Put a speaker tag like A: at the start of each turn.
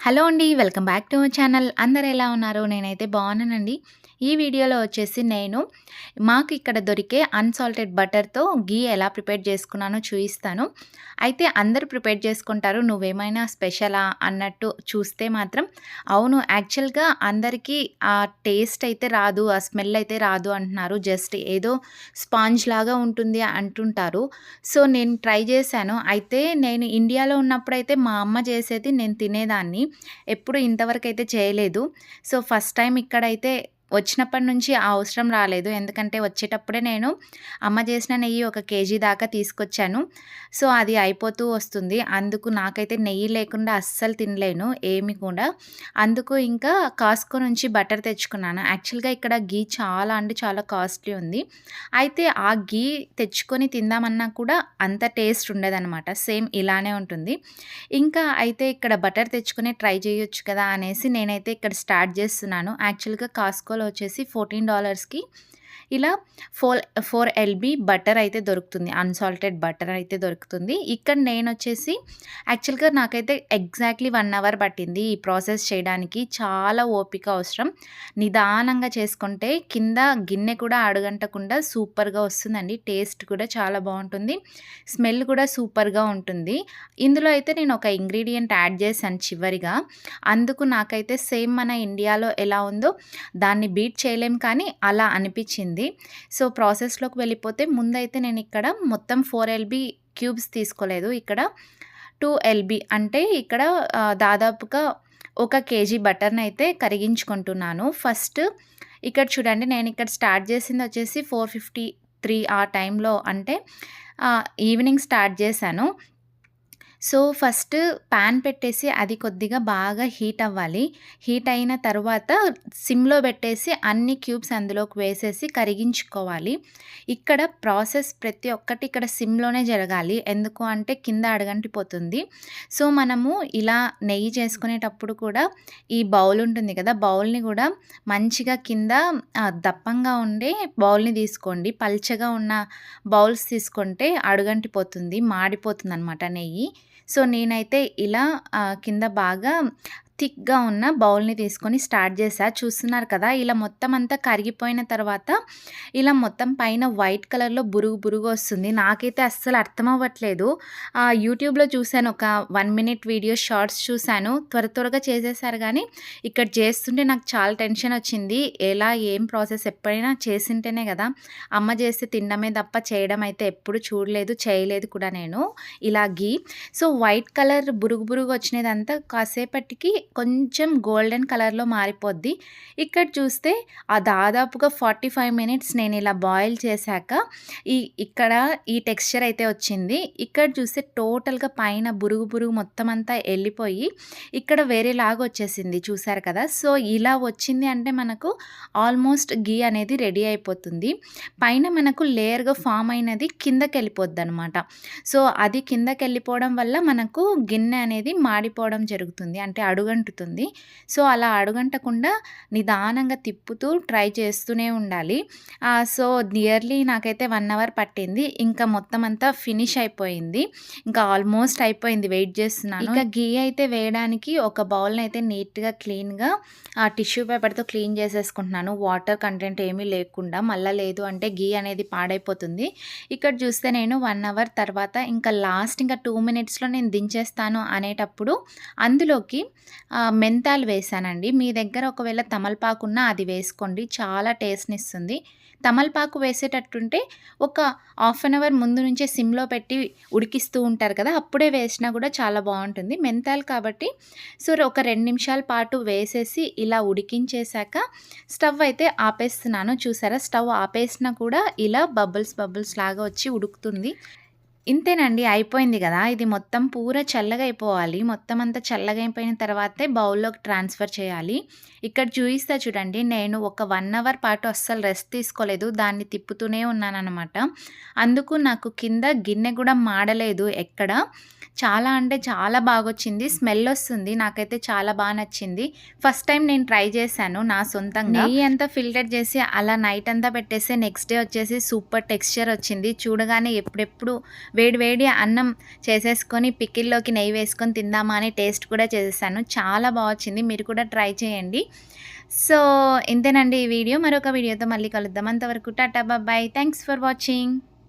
A: Hello అండి. Welcome back to our channel. అందరూ ఎలా ఉన్నారు? నేనైతే బాగున్నానండి. ఈ వీడియోలో వచ్చేసి నేను మాకు ఇక్కడ దొరికే అన్సాల్టెడ్ బటర్‌తో ఘీ ఎలా ప్రిపేర్ చేసుకున్నానో చూయిస్తాను. అయితే అందరూ ప్రిపేర్ చేసుకుంటారు. నువ్వేమైనా స్పెషలా అన్నట్టు చూస్తే మాత్రం అవును. యాక్చువల్‌గా అందరికీ ఆ టేస్ట్ అయితే రాదు. ఆ స్మెల్ అయితే రాదు అంటున్నారు. జస్ట్ ఏదో స్పాంజ్ లాగా ఉంటుంది అంటుంటారు. సో, నేను ట్రై చేశాను. అయితే నేను ఇండియాలో ఉన్నప్పుడైతే మా అమ్మ చేసేది నేను తినేదాన్ని. ఎప్పుడు ఇంతవరకైతే చేయలేదు. సో, ఫస్ట్ టైమ్ ఇక్కడైతే వచ్చినప్పటి నుంచి ఆ అవసరం రాలేదు. ఎందుకంటే వచ్చేటప్పుడే నేను అమ్మ చేసిన నెయ్యి ఒక కేజీ దాకా తీసుకొచ్చాను. సో, అది అయిపోతూ వస్తుంది. అందుకు నాకైతే నెయ్యి లేకుండా అస్సలు తినలేను ఏమి కూడా. అందుకు ఇంకా కాస్కో నుంచి బటర్ తెచ్చుకున్నాను. యాక్చువల్‌గా ఇక్కడ ఘీ చాలా అంటే చాలా కాస్ట్‌లీ ఉంది. అయితే ఆ ఘీ తెచ్చుకొని తిందామన్నా కూడా అంత టేస్ట్ ఉండదనమాట. సేమ్ ఇలానే ఉంటుంది. ఇంకా అయితే ఇక్కడ బటర్ తెచ్చుకొని ట్రై చేయొచ్చు కదా అనేసి నేనైతే ఇక్కడ స్టార్ట్ చేస్తున్నాను. యాక్చువల్‌గా కాస్కోలో వచ్చేసి $14కి ఇలా 4 ఎల్‌బీ బటర్ అయితే దొరుకుతుంది. అన్సాల్టెడ్ బటర్ అయితే దొరుకుతుంది. ఇక్కడ నేనొచ్చేసి యాక్చువల్‌గా నాకైతే ఎగ్జాక్ట్‌లీ 1 అవర్ పట్టింది ఈ ప్రాసెస్ చేయడానికి. చాలా ఓపిక అవసరం. నిదానంగా చేసుకుంటే కింద గిన్నె కూడా అడుగంటకుండా సూపర్‌గా వస్తుందండి. టేస్ట్ కూడా చాలా బావుంటుంది. స్మెల్ కూడా సూపర్‌గా ఉంటుంది. ఇందులో అయితే నేను ఒక ఇంగ్రీడియెంట్ యాడ్ చేశాను చివరిగా. అందుకు నాకైతే సేమ్ మన ఇండియాలో ఎలా ఉందో దాన్ని బీట్ చేయలేం కానీ అలా అనిపించింది. సో, ప్రాసెస్‌లోకి వెళ్ళిపోతే ముందైతే నేను ఇక్కడ మొత్తం 4 ఎల్‌బీ క్యూబ్స్ తీసుకోలేదు. ఇక్కడ 2 ఎల్‌బీ అంటే ఇక్కడ దాదాపుగా 1 కేజీ బటర్‌నైతే కరిగించుకుంటున్నాను. ఫస్ట్ ఇక్కడ చూడండి నేను ఇక్కడ స్టార్ట్ చేసింది వచ్చేసి 4:53 ఆ టైంలో అంటే ఈవినింగ్ స్టార్ట్ చేశాను. సో, ఫస్ట్ పాన్ పెట్టేసి అది కొద్దిగా బాగా హీట్ అవ్వాలి. హీట్ అయిన తర్వాత సిమ్‌లో పెట్టేసి అన్ని క్యూబ్స్ అందులోకి వేసేసి కరిగించుకోవాలి. ఇక్కడ ప్రాసెస్ ప్రతి ఒక్కటి ఇక్కడ సిమ్‌లోనే జరగాలి. ఎందుకు అంటే కింద అడుగంటిపోతుంది. సో, మనము ఇలా నెయ్యి చేసుకునేటప్పుడు కూడా ఈ బౌల్ ఉంటుంది కదా! బౌల్‌ని కూడా మంచిగా కింద దప్పంగా ఉండే బౌల్‌ని తీసుకోండి. పల్చగా ఉన్న బౌల్స్ తీసుకుంటే అడుగంటిపోతుంది. మాడిపోతుందనమాట నెయ్యి. సో, నేనైతే ఇలా కింద బాగా థిక్‌గా ఉన్న బౌల్‌ని తీసుకొని స్టార్ట్ చేశా. చూస్తున్నారు కదా! ఇలా మొత్తం అంతా కరిగిపోయిన తర్వాత ఇలా మొత్తం పైన వైట్ కలర్‌లో బురుగు బురుగు వస్తుంది. నాకైతే అస్సలు అర్థం అవ్వట్లేదు. యూట్యూబ్‌లో చూసాను ఒక 1 మినిట్ వీడియో షార్ట్స్ చూసాను. త్వరగా చేసేసారు గానీ ఇక్కడ చేస్తుంటే నాకు చాలా టెన్షన్ వచ్చింది. ఎలా ఏం ప్రాసెస్ ఎప్పుడైనా చేసుంటేనే కదా! అమ్మ చేస్తే తినడమే తప్ప చేయడం అయితే ఎప్పుడు చూడలేదు, చేయలేదు కూడా నేను ఇలా ఘీ. సో, వైట్ కలర్ బురుగు బురుగు వచ్చినదంతా కాసేపటికి కొంచెం గోల్డెన్ కలర్‌లో మారిపోద్ది. ఇక్కడ చూస్తే దాదాపుగా 45 మినిట్స్ నేను ఇలా బాయిల్ చేశాక ఇక్కడ ఈ టెక్స్చర్ అయితే వచ్చింది. ఇక్కడ చూస్తే టోటల్‌గా పైన బురుగు బురుగు మొత్తం అంతా ఎళ్ళిపోయి ఇక్కడ వేరేలాగా వచ్చేసింది చూసారు కదా! సో, ఇలా వచ్చింది అంటే మనకు ఆల్మోస్ట్ ఘీ అనేది రెడీ అయిపోతుంది. పైన మనకు లేయర్‌గా ఫామ్ అయినది కిందకెళ్ళిపోద్దనమాట. సో, అది కిందకెళ్ళిపోవడం వల్ల మనకు గిన్నె అనేది మాడిపోవడం జరుగుతుంది. అంటే అడుగంటుతుంది. సో, అలా అడుగంటకుండా నిదానంగా తిప్పుతూ ట్రై చేస్తూనే ఉండాలి. సో, నియర్లీ నాకైతే 1 అవర్ పట్టింది. ఇంకా మొత్తం అంతా ఫినిష్ అయిపోయింది. ఇంకా ఆల్మోస్ట్ అయిపోయింది. వెయిట్ చేస్తున్నాను. ఇక ఘీ అయితే వేయడానికి ఒక బౌల్‌నైతే నీట్‌గా క్లీన్‌గా టిష్యూ పేపర్‌తో క్లీన్ చేసేసుకుంటున్నాను. వాటర్ కంటెంట్ ఏమీ లేకుండా. మళ్ళా లేదు అంటే ఘీ అనేది పాడైపోతుంది. ఇక్కడ చూస్తే నేను 1 అవర్ తర్వాత ఇంకా లాస్ట్ ఇంకా 2 మినిట్స్‌లో నేను దించేస్తాను అనేటప్పుడు అందులోకి మెంతాలు వేశానండి. మీ దగ్గర ఒకవేళ తమలపాకు ఉన్నా అది వేసుకోండి. చాలా టేస్ట్‌నిస్తుంది. తమలపాకు వేసేటట్టుంటే ఒక హాఫ్ అన్ అవర్ ముందు నుంచే సిమ్‌లో పెట్టి ఉడికిస్తూ ఉంటారు కదా! అప్పుడే వేసినా కూడా చాలా బావుంటుంది. మెంతాలు కాబట్టి సో, ఒక 2 నిమిషాల పాటు వేసేసి ఇలా ఉడికించేశాక స్టవ్ అయితే ఆపేస్తున్నాను. చూసారా స్టవ్ ఆపేసినా కూడా ఇలా బబుల్స్ బబుల్స్ లాగా వచ్చి ఉడుకుతుంది. ఇంతేనండి అయిపోయింది గదా! ఇది మొత్తం పూరా చల్లగా అయిపోవాలి. మొత్తం అంతా చల్లగా అయిపోయిన తర్వాతే బౌల్‌లోకి ట్రాన్స్‌ఫర్ చేయాలి. ఇక్కడ చూయిస్తా చూడండి. నేను ఒక 1 అవర్ పాటు అస్సలు రెస్ట్ తీసుకోలేదు. దాన్ని తిప్పుతూనే ఉన్నాననమాట. అందుకు నాకు కింద గిన్నె కూడా మాడలేదు ఎక్కడ. చాలా అంటే చాలా బాగొచ్చింది. స్మెల్ వస్తుంది. నాకైతే చాలా నచ్చింది. ఫస్ట్ టైం నేను ట్రై చేశాను నా సొంతంగా. నెయ్యి అంతా ఫిల్టర్ చేసి అలా నైట్ అంతా పెట్టేస్తే నెక్స్ట్ డే వచ్చేసి సూపర్ టెక్స్చర్ వచ్చింది. చూడగానే ఎప్పుడెప్పుడు వేడి వేడి అన్నం చేసేసుకొని పికిల్‌లోకి నెయ్యి వేసుకొని తిందామా అని టేస్ట్ కూడా చేసేసాను. చాలా బా వచ్చింది. మీరు కూడా ట్రై చేయండి. సో, ఇంతేనండి ఈ వీడియో. మరొక వీడియోతో మళ్ళీ కలుద్దాం. అంతవరకు టాటా బాయ్. Thanks for watching.